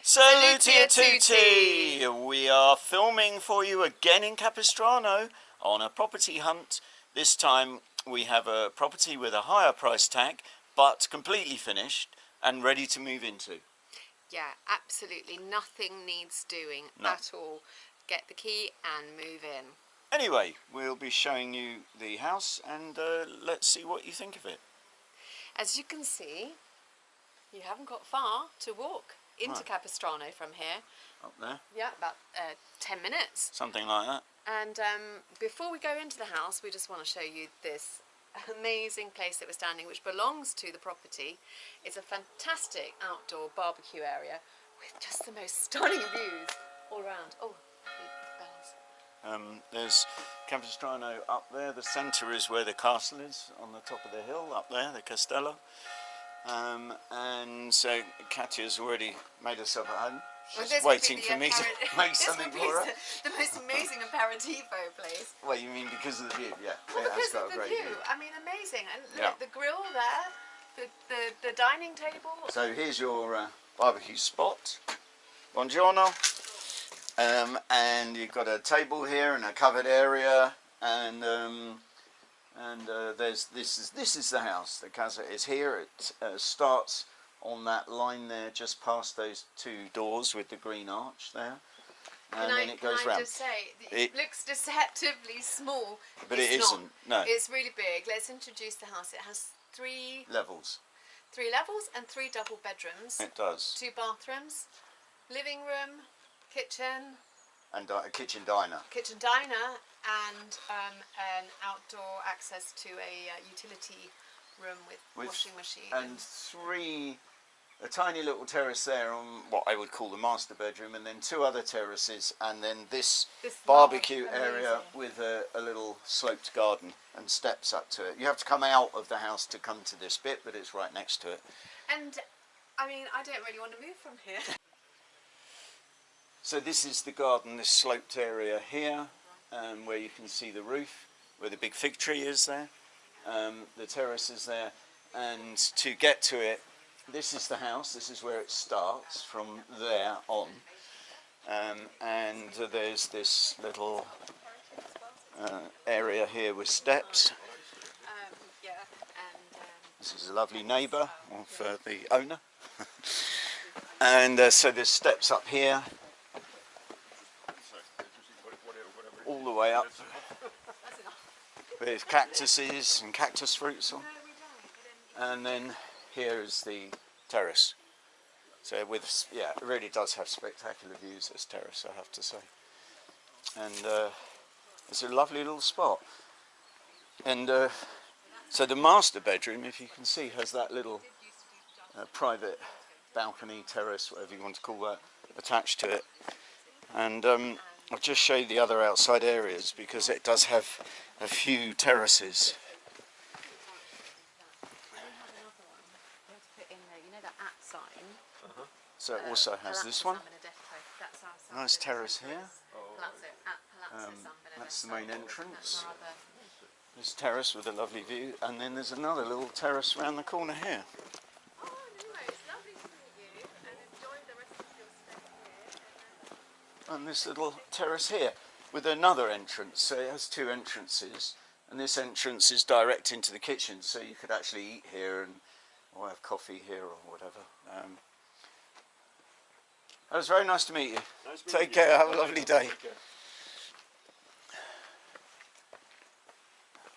Salutia tutti! We are filming for you again in Capestrano on a property hunt. This time we have a property with a higher price tag, but completely finished and ready to move into. Yeah, absolutely nothing needs doing at all. Get the key and move in. Anyway, we'll be showing you the house and let's see what you think of it. As you can see, you haven't got far to walk into Capestrano from here. Up there? Yeah, about 10 minutes. Something like that. And before we go into the house, we just want to show you this amazing place that we're standing, which belongs to the property. It's a fantastic outdoor barbecue area with just the most stunning views all around. Oh, bells. There's Capestrano up there. The centre is where the castle is, on the top of the hill up there, the castello. And so Katya's already made herself at home. She's waiting for me to make something for her. The most amazing aperitivo place. Well, you mean because of the view? Yeah, well, it has because got of a the great view. I mean, amazing. And look, the grill there, the dining table. So here's your barbecue spot. Buongiorno. And you've got a table here and a covered area, and this is the house. The casa is here. It starts on that line there, just past those two doors with the green arch there, and then it goes round. Can I just say, it looks deceptively small, but it isn't. No, it's really big. Let's introduce the house. It has three levels and 3 double bedrooms. It does. 2 bathrooms, living room, kitchen, and a kitchen diner. Kitchen diner, and an outdoor access to a utility room with washing machine. And a tiny little terrace there on what I would call the master bedroom, and then 2 other terraces, and then this barbecue area with a little sloped garden and steps up to it. You have to come out of the house to come to this bit, but it's right next to it. And I mean, I don't really want to move from here. So this is the garden, this sloped area here, where you can see the roof, where the big fig tree is there. The terrace is there, and to get to it, this is the house. This is where it starts from there on, and there's this little area here with steps. This is a lovely neighbour of the owner, and so there's steps up here, all the way up, with cactuses and cactus fruits on. And then here is the terrace. So it really does have spectacular views, this terrace, I have to say. And it's a lovely little spot. And so the master bedroom, if you can see, has that little private balcony, terrace, whatever you want to call that, attached to it. And I'll just show you the other outside areas, because it does have a few terraces. So it also has this one. Nice terrace here. That's the main entrance. This terrace with a lovely view, and then there's another little terrace around the corner here. And this little terrace here with another entrance. So it has 2 entrances, and this entrance is direct into the kitchen, so you could actually eat here or have coffee here or whatever. It was very nice to meet you. Take care, have a lovely day.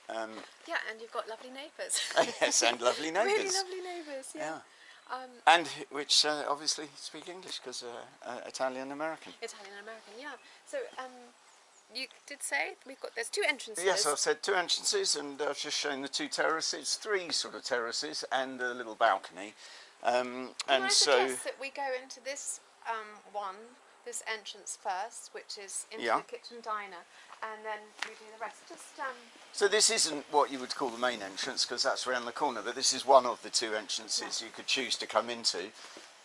Yeah, and you've got lovely neighbours. Yes, and lovely neighbours. Really lovely neighbours, yeah. And which obviously speak English, because Italian-American. Italian-American, yeah. So you did say there's 2 entrances. Yes, I've said 2 entrances, and I've just shown the 2 terraces, 3 sort of terraces, and a little balcony. And I suggest that we go into this this entrance first, which is into the kitchen diner, and then we do the rest. So this isn't what you would call the main entrance, because that's around the corner, but this is one of the 2 entrances you could choose to come into.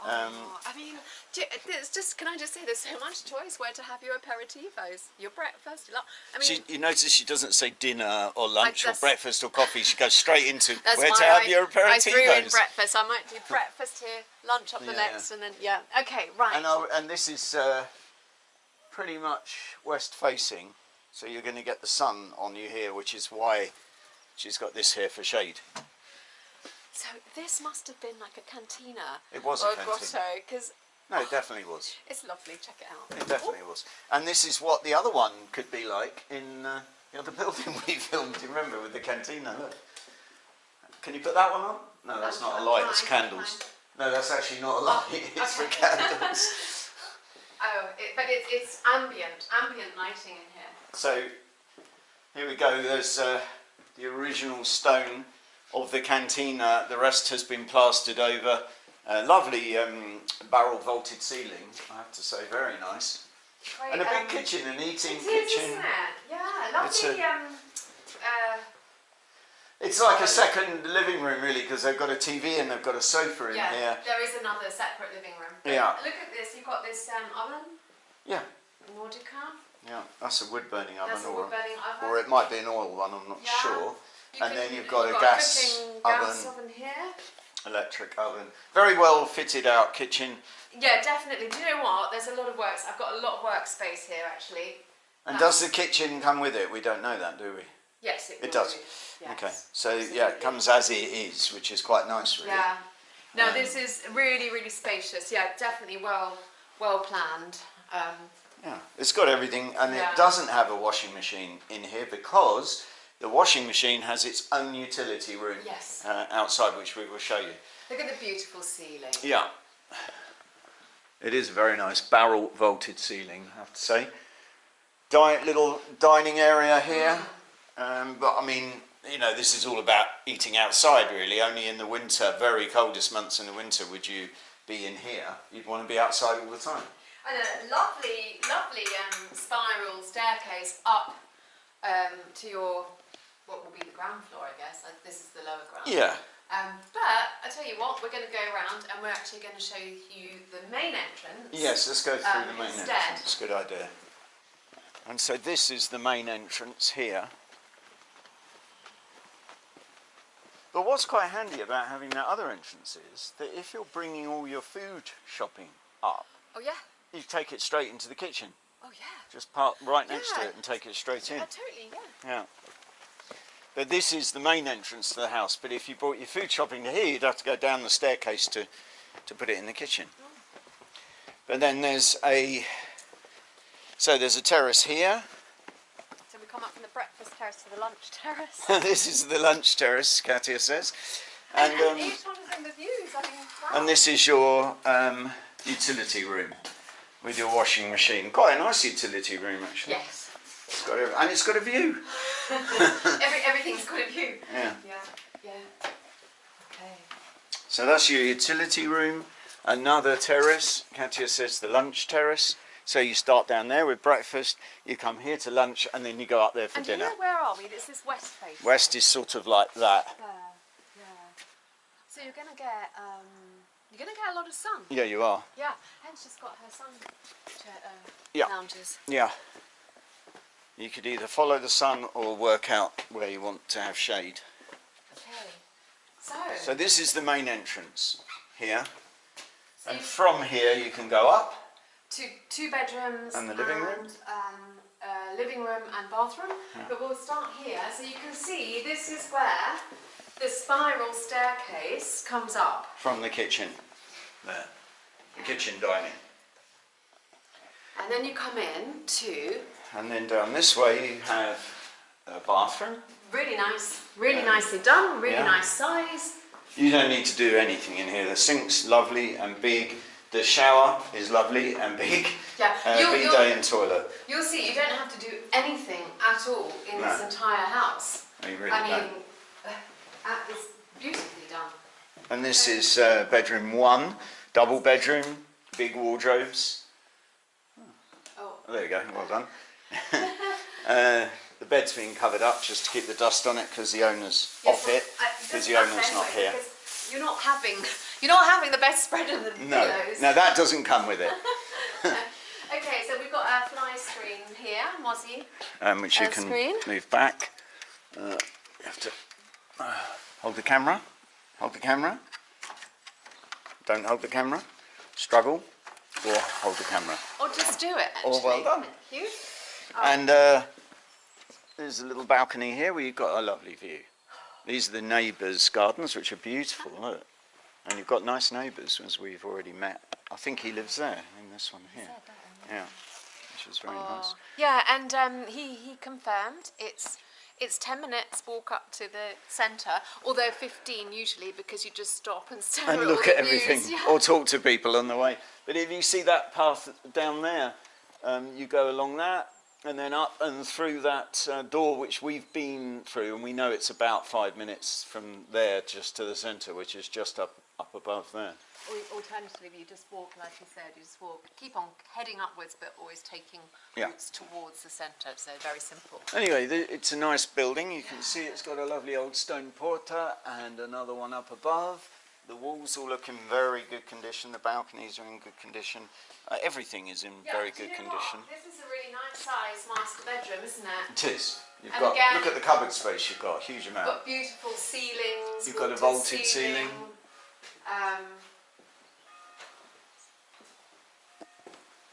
I mean, it's just, can I just say, there's so much choice where to have your aperitivos, your breakfast, your lunch. I mean, You notice she doesn't say dinner or lunch or that's- breakfast or coffee. She goes straight into that's where why to have your aperitivos. I threw in breakfast. I might do breakfast here, lunch up the next, and then, yeah. Okay, right. And this is pretty much west facing, so you're going to get the sun on you here, which is why she's got this here for shade. So this must have been like a cantina. It was or a cantina. grotto, because No, it definitely was. it's lovely. Check it out. It definitely was. And this is what the other one could be like in the other building we filmed. Do you remember with the cantina? Look. Can you put that one on? No, that's not a light. It's candles. No, that's actually not a light. It's for candles. Oh, but it's ambient lighting in here. So here we go. There's the original stone of the cantina. The rest has been plastered over. Lovely barrel vaulted ceiling, I have to say, very nice. Great, And a big kitchen, an eating it kitchen. Is, isn't it? Yeah, lovely. It's like a second living room, really, because they've got a TV and they've got a sofa in here. There is another separate living room. Yeah. Look at this. You've got this oven. Yeah. Nordica. Yeah, that's a wood burning oven, That's a wood burning oven. or it might be an oil one. I'm not sure. And then you've got a gas gas oven here. electric oven. Very well fitted out kitchen. Yeah, definitely. Do you know what? There's a lot of works. I've got a lot of workspace here, actually. And does the kitchen come with it? We don't know that, do we? Yes, it does. do. Yes. Okay, so yeah, it comes as it is, which is quite nice, really. Yeah. No, this is really, really spacious. Yeah, definitely well planned. Yeah, it's got everything, and it doesn't have a washing machine in here because the washing machine has its own utility room outside, which we will show you. Look at the beautiful ceiling. Yeah, it is a very nice barrel vaulted ceiling, I have to say. Little dining area here, but I mean, you know, this is all about eating outside, really. Only in the winter, very coldest months in the winter, would you be in here. You'd want to be outside all the time. And a lovely spiral staircase up to your, what will be the ground floor, I guess. This is the lower ground. Yeah. But I tell you what, we're going to go around and we're actually going to show you the main entrance. Yes, let's go through the main instead. entrance. Good idea. And so this is the main entrance here. But what's quite handy about having that other entrance is that if you're bringing all your food shopping up, oh yeah, you take it straight into the kitchen. Oh yeah. Just park right next to it and take it straight in. Yeah, totally, yeah. Yeah. But this is the main entrance to the house. But if you brought your food shopping to here, you'd have to go down the staircase to put it in the kitchen. Oh. But then there's a terrace here. So we come up from the breakfast terrace to the lunch terrace. This is the lunch terrace, Katia says. And each one is in the views. I mean, wow. And this is your utility room with your washing machine. Quite a nice utility room, actually. Yes. And it's got a view. Everything's got a view. Yeah. Yeah. Okay. So that's your utility room. Another terrace. Katia says the lunch terrace. So you start down there with breakfast, you come here to lunch, and then you go up there for dinner. And where are we? This is west face. West is sort of like that. Yeah. So you're gonna get a lot of sun. Yeah, you are. Yeah. Hen's just got her sun lounges. Yeah. You could either follow the sun or work out where you want to have shade. Okay. So this is the main entrance here. And from here you can go up. To 2 bedrooms and the living room, living room and bathroom. Yeah. But we'll start here, so you can see this is where the spiral staircase comes up from the kitchen. There, the kitchen dining. And then you come in to. And then down this way you have a bathroom. Really nice, really nicely done. Really nice size. You don't need to do anything in here. The sink's lovely and big. The shower is lovely and big. Yeah, bidet and toilet. You'll see, you don't have to do anything at all in this entire house. No, you really don't. It's beautifully done. And this is bedroom 1, double bedroom, big wardrobes. Oh, there you go, well done. The bed's been covered up just to keep the dust on it because the owner's off it, because the owner's not here. You're not having You're not having the best spread of the pillows. No, that doesn't come with it. Okay, so we've got a fly screen here, Mozzie. Which you can move back. You have to hold the camera. Hold the camera. Don't hold the camera. Struggle. Or hold the camera. Or just do it, actually. Or well done. Thank you. And there's a little balcony here where you've got a lovely view. These are the neighbours' gardens, which are beautiful. Look. And you've got nice neighbours, as we've already met. I think he lives there, in this one here. Yeah, which is very nice. Yeah, and he confirmed it's 10 minutes walk up to the centre, although 15 usually, because you just stop and stare And at look all at the views. everything, Yeah. or talk to people on the way. But if you see that path down there, you go along that, and then up and through that door which we've been through, and we know it's about 5 minutes from there just to the centre, which is just up above there. Or alternatively, you just walk, like you said, you just walk, keep on heading upwards, but always taking routes towards the centre, so very simple. Anyway, it's a nice building. You can see it's got a lovely old stone porta and another one up above. The walls all look in very good condition. The balconies are in good condition. Everything is in very good condition. This is a really nice size master bedroom, isn't it? It is. You've And got, again, look at the cupboard space you've got, a huge amount. Got beautiful ceilings. You've got a vaulted ceiling.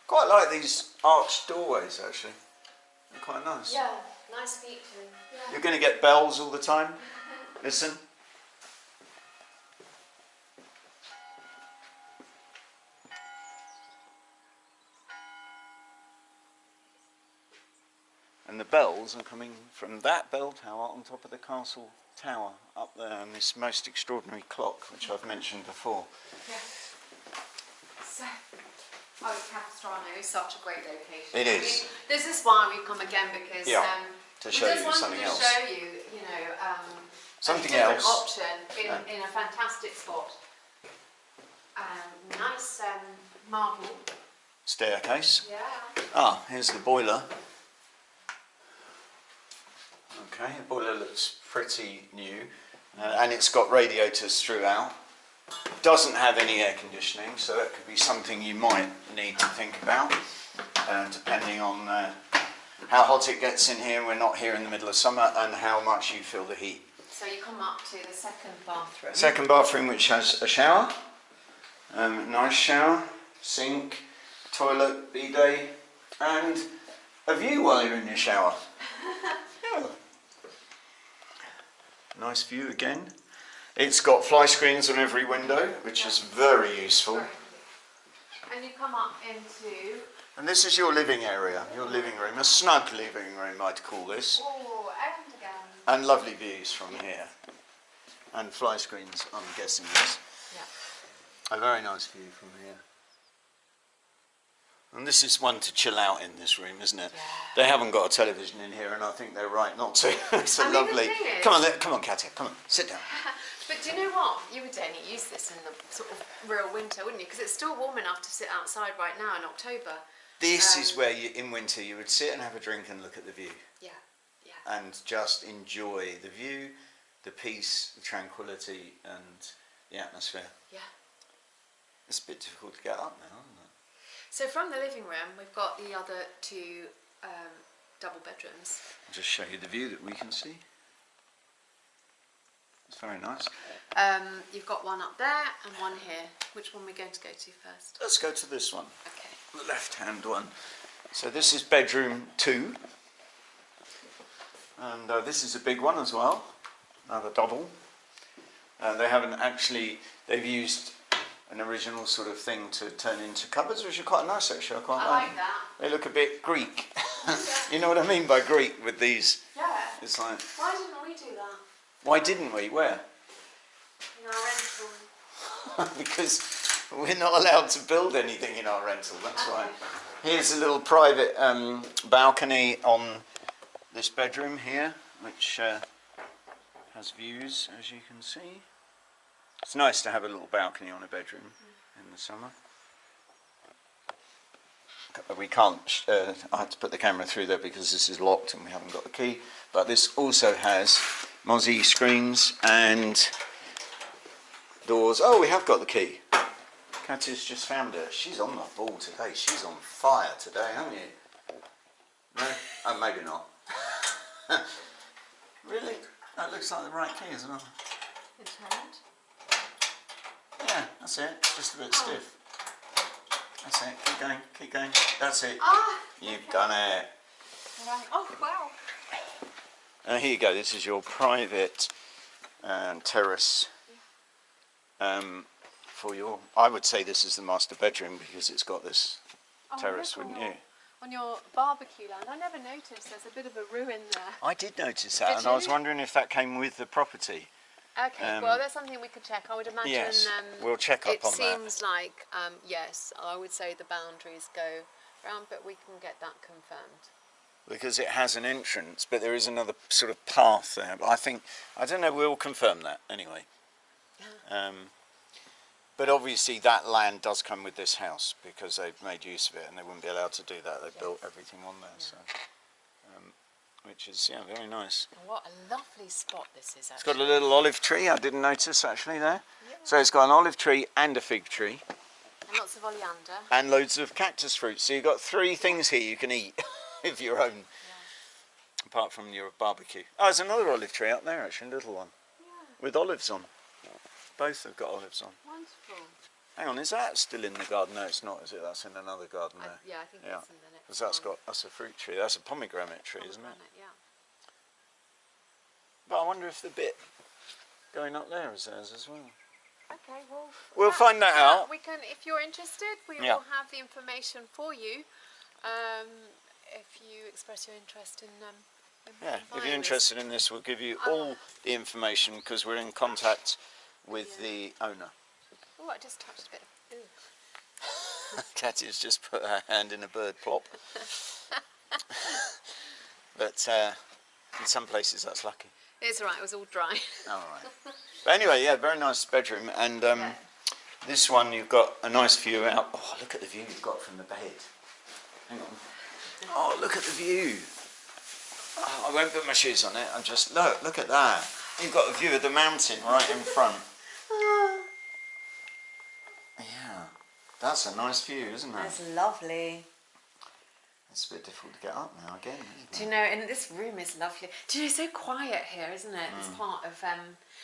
Quite like these arched doorways, actually. They're quite nice. Yeah, nice features. Yeah. You're going to get bells all the time. Listen. And the bells are coming from that bell tower on top of the castle tower up there, and this most extraordinary clock, which I've mentioned before. Yeah. So, Capestrano is such a great location. It is. This is why we come again, because to show you something else. We just wanted to show you, something a different else. option in a fantastic spot. Nice marble Staircase. Yeah. Ah, here's the boiler. Okay, the boiler looks pretty new, and it's got radiators throughout. Doesn't have any air conditioning, so that could be something you might need to think about, depending on how hot it gets in here. We're not here in the middle of summer, and how much you feel the heat. So you come up to the second bathroom. Second bathroom, which has a shower, nice shower, sink, toilet, bidet, and a view while you're in your shower. Yeah. Nice view again. It's got fly screens on every window, which is very useful. And you come up into... And this is your living area, your living room, a snug living room I'd call this. Oh, and again. And lovely views from here. And fly screens, I'm guessing this. Yeah. A very nice view from here. And this is one to chill out in this room, isn't it? Yeah. They haven't got a television in here, and I think they're right not to. It's a I mean, lovely... the thing is... Come on, Katia, come on, sit down. But do you know what? You would only use this in the sort of real winter, wouldn't you? Because it's still warm enough to sit outside right now in October. This is where, in winter, you would sit and have a drink and look at the view. Yeah, yeah. And just enjoy the view, the peace, the tranquility, and the atmosphere. Yeah. It's a bit difficult to get up now, isn't it? So from the living room, we've got the other two double bedrooms. I'll just show you the view that we can see. It's very nice. You've got one up there and one here. Which one are we going to go to first? Let's go to this one, Okay. the left-hand one. So this is bedroom 2. And this is a big one as well, another double. They haven't actually, they've used an original sort of thing to turn into cupboards, which are quite nice actually. I quite I like that. They look a bit Greek. You know what I mean by Greek with these? Yeah. It's like, Why didn't we do that? why didn't we? Where? In our rental. Because we're not allowed to build anything in our rental, that's why. Here's a little private balcony on this bedroom here, which has views, as you can see. It's nice to have a little balcony on a bedroom in the summer. We can't, I had to put the camera through there because this is locked and we haven't got the key. But this also has Mozzie screens and doors. Oh, we have got the key. Katya's just found it. She's on the ball today. She's on fire today, haven't you? No? Oh, maybe not. Really? That looks like the right key as well. It's hand. Yeah, that's it. It's just a bit stiff. That's it. Keep going. Keep going. That's it. Ah! You've done it. Right. Oh, wow. Here you go. This is your private terrace. For your, I would say this is the master bedroom because it's got this terrace, wouldn't you? On your barbecue land, I never noticed there's a bit of a ruin there. I did notice that, Did and you? I was wondering if that came with the property. Okay, well, that's something we could check. I would imagine. Yes, we'll check up on that. It seems like yes, I would say the boundaries go round, but we can get that confirmed. Because it has an entrance, but there is another sort of path there. But I don't know, we'll confirm that anyway. But obviously that land does come with this house because they've made use of it and they wouldn't be allowed to do that. They built everything on there, so which is very nice. And what a lovely spot this is, actually. It's got a little olive tree, I didn't notice actually there. Yeah. So it's got an olive tree and a fig tree. And lots of oleander. And loads of cactus fruit. So you've got 3 things here you can eat of your own. Yeah. Apart from your barbecue. Oh, there's another olive tree up there actually, a little one. Yeah. With olives on. Both have got olives on. Wonderful. Hang on, is that still in the garden? No, it's not, is it? That's in another garden there. Yeah, I think it's in the next because that's a fruit tree. That's a pomegranate tree, isn't it? Yeah. But I wonder if the bit going up there is theirs as well. Okay, well, we'll find that out. We can, if you're interested, we will have the information for you. If you express your interest in if you're interested in this, we'll give you all the information because we're in contact with the owner. Oh, I just touched a bit. Katya's just put her hand in a bird plop. But in some places that's lucky. It's alright, it was all dry. Alright. But anyway, very nice bedroom. And this one you've got a nice view out. Oh, look at the view you've got from the bed. Hang on. Oh, look at the view. Oh, I won't put my shoes on it. I'm just, look at that. You've got a view of the mountain right in front. Yeah, that's a nice view, isn't it? That's lovely. It's a bit difficult to get up now again, isn't it? Do you know, and this room is lovely. Do you know, it's so quiet here, isn't it? It's part of,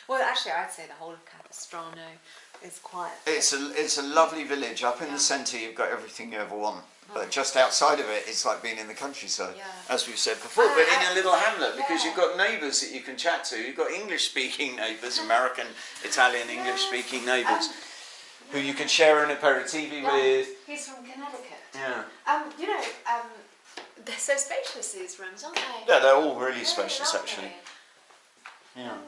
well, actually, I'd say the whole of Capestrano is quiet. It's a lovely village. Up in the centre, you've got everything you ever want. But just outside of it, it's like being in the countryside, as we've said before. But in a little hamlet, because you've got neighbours that you can chat to. You've got English-speaking neighbours, American, Italian, English-speaking neighbours, who you can share an aperitivi with. He's from Connecticut. Yeah. You know, they're so spacious, these rooms, aren't they? Yeah, they're all really spacious, actually. Yeah.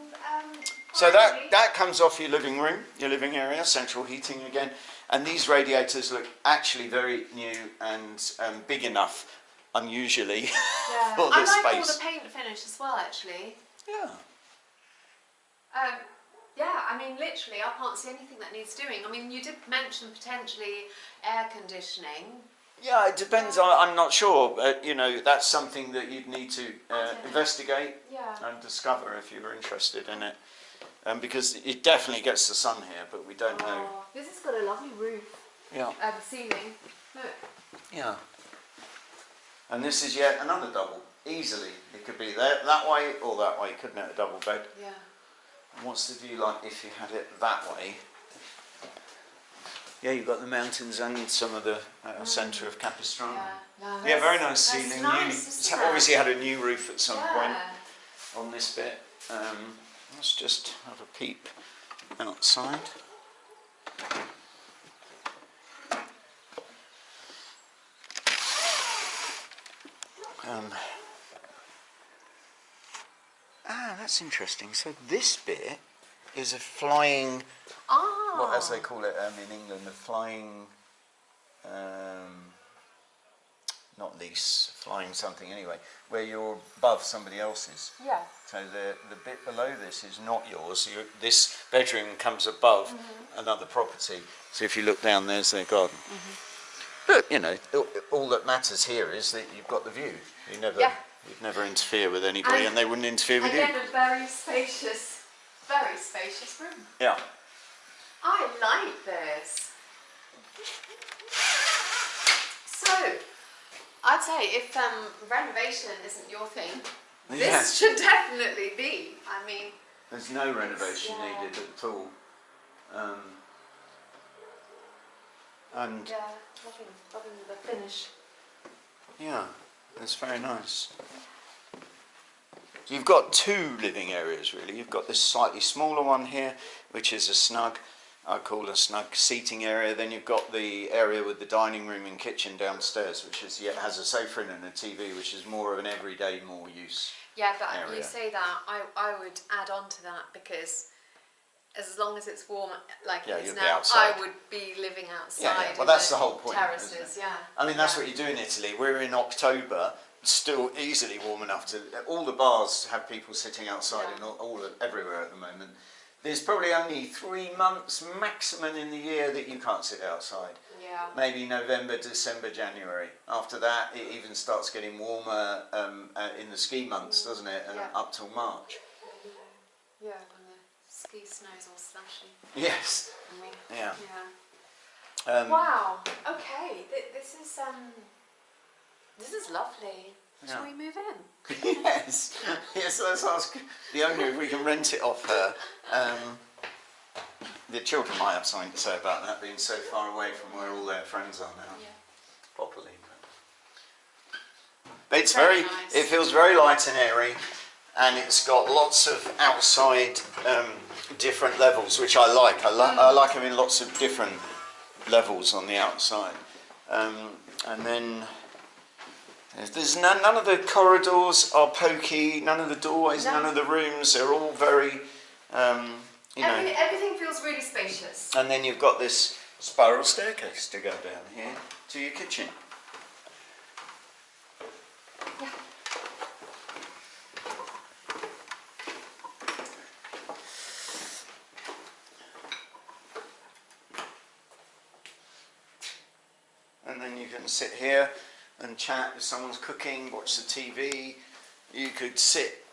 So finally, that comes off your living room, your living area, central heating again. And these radiators look actually very new and big enough, unusually, for this space. I like all the paint finish as well, actually. Yeah. Yeah, I mean, literally, I can't see anything that needs doing. I mean, you did mention potentially air conditioning. Yeah, it depends. I'm not sure. You know, that's something that you'd need to investigate and discover if you were interested in it. Because it definitely gets the sun here, but we don't know. This has got a lovely roof. Yeah. The ceiling. Look. Yeah. And this is yet another double. Easily. It could be that way or that way, couldn't it? A double bed. Yeah. And what's the view like if you had it that way? Yeah, you've got the mountains and some of the centre of Capestrano. Yeah, very nice ceiling. Nice, obviously had a new roof at some point on this bit. Let's just have a peep outside. That's interesting. So this bit is a flying, what as they call it in England, a flying, not lease, flying something anyway, where you're above somebody else's. Yeah. So the bit below this is not yours. This bedroom comes above another property. So if you look down, there's their garden. But you know, all that matters here is that you've got the view. You'd never interfere with anybody, and they wouldn't interfere with you. Again, a very spacious room. Yeah. I like this. So, I'd say if renovation isn't your thing, this should definitely be. I mean, there's no renovation needed at all. And yeah, loving the finish. yeah, it's very nice. You've got two living areas really. You've got this slightly smaller one here, which is a snug, I call a snug seating area. Then you've got the area with the dining room and kitchen downstairs, which is has a sofa in and a TV, which is more of an everyday, more use. Yeah, but area. You say that, I would add on to that, because as long as it's warm like it is now, I would be living outside. Yeah. Well, that's the whole point. Terraces, yeah. I mean, that's what you do in Italy. We're in October, still easily warm enough to. All the bars have people sitting outside everywhere at the moment. There's probably only 3 months maximum in the year that you can't sit outside. Yeah. Maybe November, December, January. After that, it even starts getting warmer in the ski months, doesn't it? Up till March. Yeah, when the ski snow's all slushy. Yes. Yeah. Wow. Okay. This is lovely. Shall we move in? Yes. Yes. Let's ask the owner if we can rent it off her. The children might have something to say about that being so far away from where all their friends are now. Yeah. Properly. But it's very nice. It feels very light and airy, and it's got lots of outside different levels, which I like. I like them in lots of different levels on the outside, and then. There's none of the corridors are pokey, none of the doorways, none of the rooms. They're all very, Everything feels really spacious. And then you've got this spiral staircase to go down here to your kitchen. Yeah. And then you can sit here and chat if someone's cooking, watch the TV. You could sit,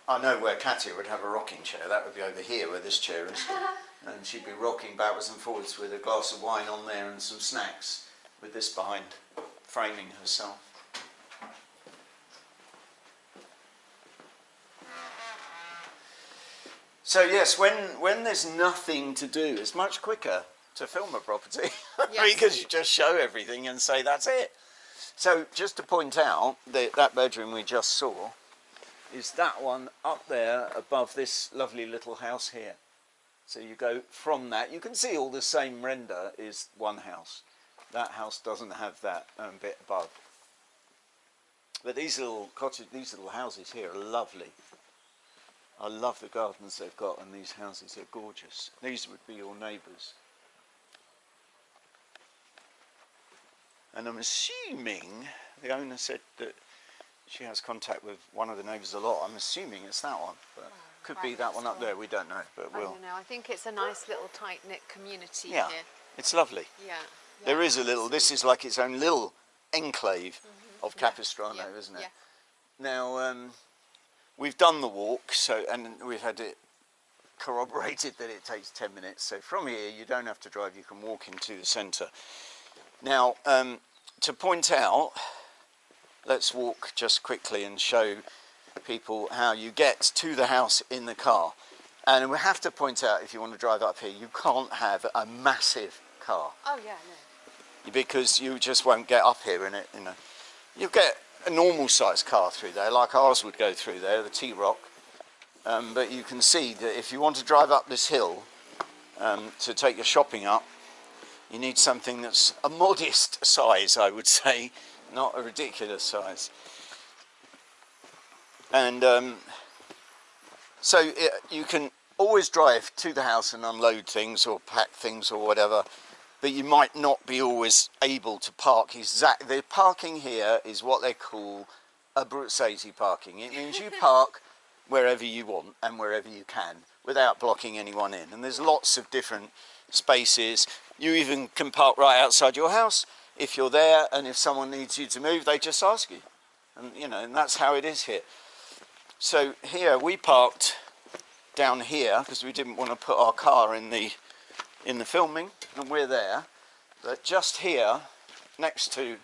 I know where Katia would have a rocking chair, that would be over here where this chair is. And she'd be rocking backwards and forwards with a glass of wine on there and some snacks, with this behind, framing herself. So yes, when there's nothing to do, it's much quicker to film a property because you just show everything and say that's it. So just to point out that bedroom we just saw is that one up there above this lovely little house here. So you go from that, you can see all the same render is one house. That house doesn't have that bit above. But these little houses here are lovely. I love the gardens they've got, and these houses are gorgeous. These would be your neighbours. And I'm assuming, the owner said that she has contact with one of the neighbours a lot. I'm assuming it's that one, but could be that one up there. We don't know, but we'll. I don't know. I think it's a nice little tight-knit community here. Yeah, it's lovely. Yeah. There is a little. This is like its own little enclave of Capestrano, isn't it? Yeah. Now we've done the walk, and we've had it corroborated that it takes 10 minutes. So from here, you don't have to drive. You can walk into the centre. Now, to point out, let's walk just quickly and show people how you get to the house in the car. And we have to point out, if you want to drive up here, you can't have a massive car. Oh yeah, no. Because you just won't get up here in it. You get a normal sized car through there, like ours would go through there, the T-Roc. But you can see that if you want to drive up this hill to take your shopping up, you need something that's a modest size, I would say, not a ridiculous size. And you can always drive to the house and unload things or pack things or whatever, but you might not be always able to park exactly. The parking here is what they call Abruzzo parking. It means you park wherever you want and wherever you can without blocking anyone in. And there's lots of different spaces. You even can park right outside your house if you're there, and if someone needs you to move, they just ask you. And and that's how it is here. So here we parked down here because we didn't want to put our car in the in the filming, and we're there. But just here, next to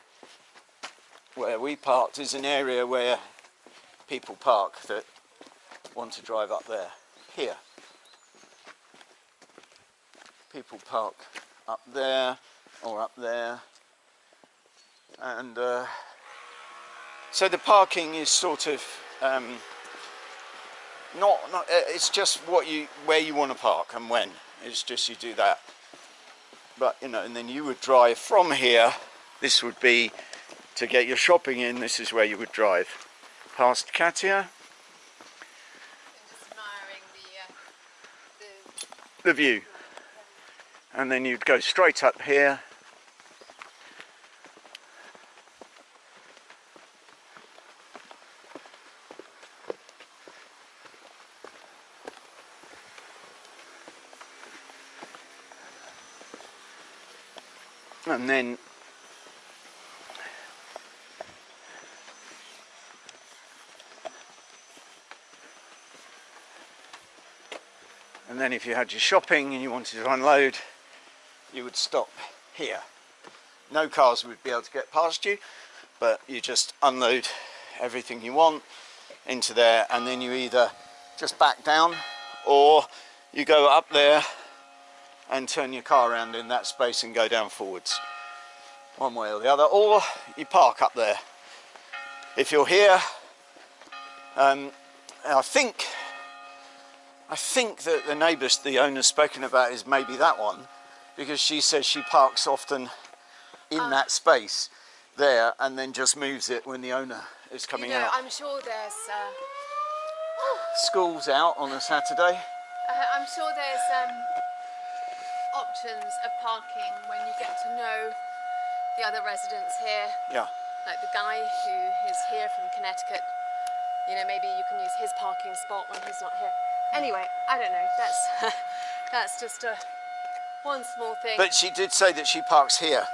where we parked, is an area where people park that want to drive up there. Here. People park up there or up there. And so the parking is sort of not it's just where you want to park and when. It's just you do that. But you know, and then you would drive from here. This would be to get your shopping in. This is where you would drive past Katia. Admiring The view. And then you'd go straight up here. And then if you had your shopping and you wanted to unload, you would stop here. No cars would be able to get past you, but you just unload everything you want into there, and then you either just back down or you go up there and turn your car around in that space and go down forwards, one way or the other, or you park up there. If you're here, I think that the neighbours the owner's spoken about is maybe that one, because she says she parks often in that space there and then just moves it when the owner is coming out. I'm sure there's School's out on a Saturday. I'm sure there's options of parking when you get to know the other residents here. Yeah. Like the guy who is here from Connecticut, you know, maybe you can use his parking spot when he's not here. Anyway, I don't know, that's just one small thing. But she did say that she parks here.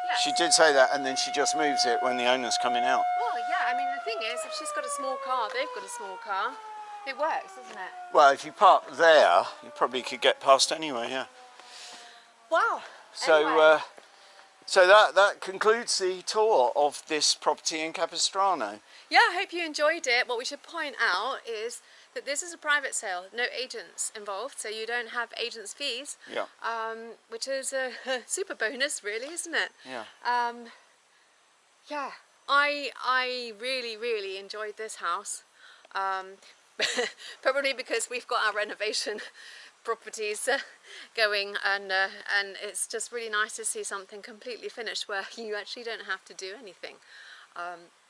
Yes. She did say that, and then she just moves it when the owner's coming out. Well, yeah, I mean, the thing is, if she's got a small car, they've got a small car, it works, doesn't it? Well, if you park there, you probably could get past anyway, yeah. Wow. So, Anyway. so that concludes the tour of this property in Capestrano. Yeah, I hope you enjoyed it. What we should point out is that this is a private sale, no agents involved, so you don't have agents' fees. Yeah. Which is a super bonus, really, isn't it? Yeah. Yeah, I really enjoyed this house. Probably because we've got our renovation properties going, and it's just really nice to see something completely finished where you actually don't have to do anything.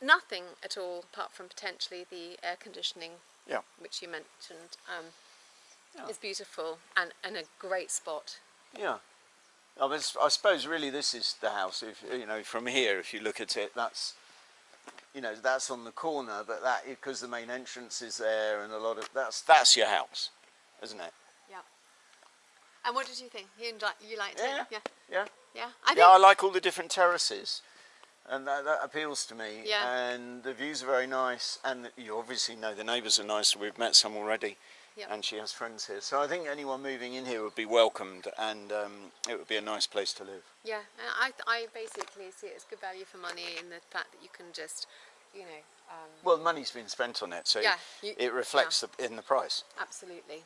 Nothing at all apart from potentially the air conditioning, Yeah. which you mentioned, is beautiful and a great spot. Yeah. I suppose really this is the house. If you know, from here, if you look at it, that's, you know, that's on the corner, but that, because the main entrance is there, and a lot of that's your house, isn't it? Yeah. And what did you think? You liked Yeah. it? Yeah. Yeah. Yeah. I think. Yeah, I like all the different terraces, and that appeals to me. Yeah. And the views are very nice, and you obviously know the neighbours are nice. We've met some already. Yep. And she has friends here, so I think anyone moving in here would be welcomed, and it would be a nice place to live. Yeah, and I basically see it as good value for money in the fact that you can just, you know. Well, money's been spent on it, so Yeah, it reflects in the price. Absolutely.